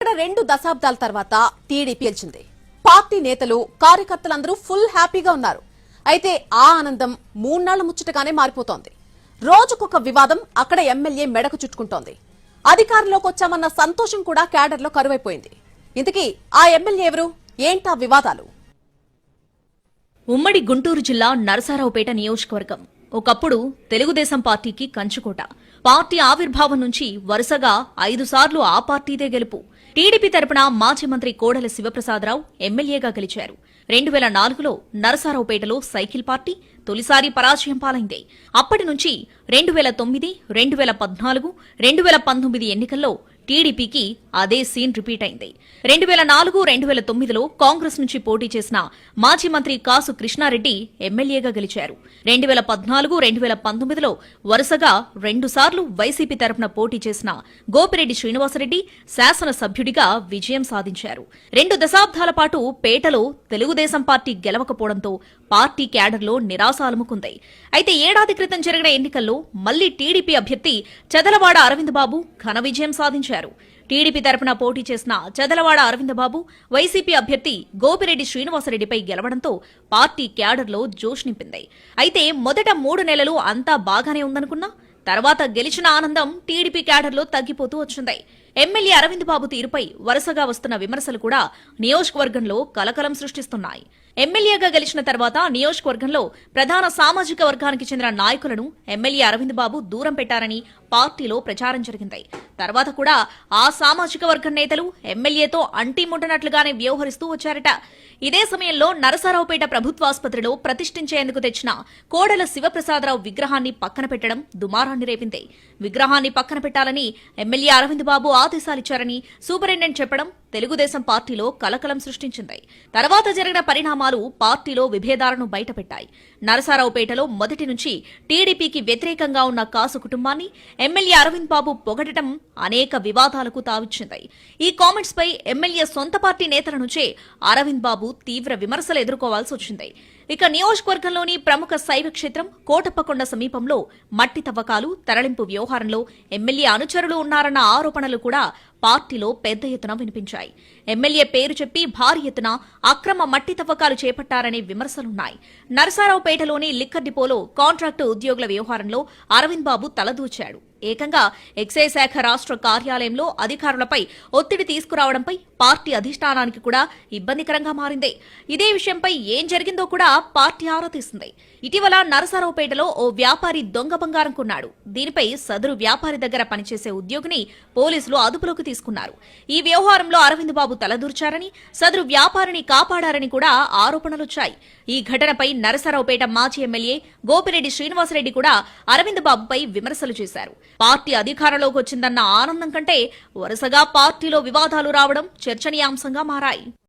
ఇక్కడ 2 దశాబ్దాల తర్వాత టీడీపీ గెలిచింది. పార్టీ నేతలు కార్యకర్తలందరూ ఫుల్ హ్యాపీగా ఉన్నారు. అయితే ఆ ఆనందం 3 నాళ్ల ముచ్చటగానే మారిపోతోంది. రోజుకొక వివాదం అక్కడ ఎమ్మెల్యే మెడకు చుట్టుకుంటోంది. అధికారంలోకి వచ్చామన్న సంతోషం కూడా క్యాడర్లో కరువైపోయింది. ఇంతకీ ఆ ఎమ్మెల్యే ఎవరు? ఏంటా వివాదాలు? ఉమ్మడి గుంటూరు జిల్లా నరసరావుపేట నియోజకవర్గం ఒకప్పుడు తెలుగుదేశం పార్టీకి కంచుకోట. పార్టీ ఆవిర్భావం నుంచి వరుసగా 5 సార్లు ఆ పార్టీదే గెలుపు. టీడీపీ తరపున మాజీ మంత్రి కోడెల శివప్రసాదరావు ఎమ్మెల్యేగా గెలిచారు. 2004లో నరసరావుపేటలో సైకిల్ పార్టీ తొలిసారి పరాజయం పాలైంది. అప్పటి నుంచి 2009, 2014, 2019 ఎన్నికల్లో టీడీపీకి అదే సీన్ రిపీట్ అయింది. 2004, 2009లో కాంగ్రెస్ నుంచి పోటీ చేసిన మాజీ మంత్రి కాసు కృష్ణారెడ్డి ఎమ్మెల్యేగా గెలిచారు. 2014, 2019లో వరుసగా 2 సార్లు వైసీపీ తరపున పోటీ చేసిన గోపిరెడ్డి శ్రీనివాసరెడ్డి శాసనసభ్యుడిగా విజయం సాధించారు. 2 దశాబ్దాల పాటు పేటలో తెలుగుదేశం పార్టీ గెలవకపోవడంతో పార్టీ క్యాడర్లో నిరాశ అలుముకుంది. అయితే ఏడాది క్రితం జరిగిన ఎన్నికల్లో మళ్లీ టీడీపీ అభ్యర్థి చదలవాడ అరవింద్ బాబు ఘన విజయం సాధించారు. టీడీపీ తరపున పోటీ చేసిన చదలవాడ అరవింద్ బాబు వైసీపీ అభ్యర్థి గోపిరెడ్డి శ్రీనివాసరెడ్డిపై గెలవడంతో పార్టీ క్యాడర్లో జోష్ నింపింది. అయితే మొదట 3 నెలలు అంతా బాగానే ఉందనుకున్నా తర్వాత గెలిచిన ఆనందం టీడీపీ క్యాడర్లో తగ్గిపోతూ వచ్చింది. ఎమ్మెల్యే అరవింద్ బాబు తీరుపై వరుసగా వస్తున్న విమర్శలు కూడా నియోజకవర్గంలో కలకలం సృష్టిస్తున్నాయి. ఎమ్మెల్యేగా గెలిచిన తర్వాత నియోజకవర్గంలో ప్రధాన సామాజిక వర్గానికి చెందిన నాయకులను ఎమ్మెల్యే అరవింద్ బాబు దూరం పెట్టారని పార్టీలో ప్రచారం జరిగింది. తర్వాత కూడా ఆ సామాజిక వర్గం నేతలు ఎమ్మెల్యేతో అంటిముట్టనట్లుగానే వ్యవహరిస్తూ వచ్చారట. ఇదే సమయంలో నరసరావుపేట ప్రభుత్వాసుపత్రిలో ప్రతిష్ఠించేందుకు తెచ్చిన కోడెల శివప్రసాదరావు విగ్రహాన్ని పక్కన పెట్టడం దుమారాన్ని రేపింది. విగ్రహాన్ని పక్కన పెట్టాలని ఎమ్మెల్యే అరవింద్ బాబు ఆదేశాలిచ్చారని సూపరింటెండెంట్ చెప్పడం తెలుగుదేశం పార్టీలో కలకలం సృష్టించింది. తర్వాత జరిగిన పరిణామాలు పార్టీలో విభేదాలను బయటపెట్టాయి. నరసరావుపేటలో మొదటి నుంచి టీడీపీకి వ్యతిరేకంగా ఉన్న కాసు కుటుంబాన్ని ఎమ్మెల్యే అరవింద్ బాబు పొగడటం అనేక వివాదాలకు తావిచ్చింది. ఈ కామెంట్స్ పై ఎమ్మెల్యే సొంత పార్టీ నేతల నుంచే అరవింద్ బాబు తీవ్ర విమర్శలు ఎదుర్కోవాల్సి వచ్చింది. ఇక నియోజకవర్గంలోని ప్రముఖ శైవ క్షేత్రం కోటప్పకొండ సమీపంలో మట్టి తవ్వకాలు తరలింపు వ్యవహారంలో ఎమ్మెల్యే అనుచరులు ఉన్నారన్న ఆరోపణలు కూడా పార్టీలో పెద్ద ఎత్తున వినిపించాయి. ఎమ్మెల్యే పేరు చెప్పి భారీ ఎత్తున అక్రమ మట్టి తవ్వకాలు చేపట్టారనే విమర్శలున్నాయి. నరసరావుపేటలోని లిక్కర్ డిపోలో కాంట్రాక్టు ఉద్యోగుల వ్యవహారంలో అరవింద్ బాబు తలదూచాడు. ఏకంగా ఎక్సైజ్ శాఖ రాష్ట్ర కార్యాలయంలో అధికారులపై ఒత్తిడి తీసుకురావడంపై పార్టీ అధిష్టానానికి కూడా ఇబ్బందికరంగా మారింది. ఇదే విషయంపై ఏం జరిగిందో కూడా పార్టీ ఆరా తీసింది. ఇటీవల నరసరావుపేటలో ఓ వ్యాపారి దొంగ బంగారం కొన్నాడు. దీనిపై సదరు వ్యాపారి దగ్గర పనిచేసే ఉద్యోగిని పోలీసులు అదుపులోకి తీసుకున్నారు. ఈ వ్యవహారంలో అరవింద్ బాబు తలదూర్చారని సదరు వ్యాపారిని కాపాడారని కూడా ఆరోపణలొచ్చాయి. ఈ ఘటనపై నరసరావుపేట మాజీ ఎమ్మెల్యే గోపిరెడ్డి శ్రీనివాసరెడ్డి కూడా అరవింద్ బాబుపై విమర్శలు చేశారు. పార్టీ అధికారంలోకి వచ్చిందన్న ఆనందం కంటే వరుసగా పార్టీలో వివాదాలు రావడం చర్చనీయాంశంగా మారాయి.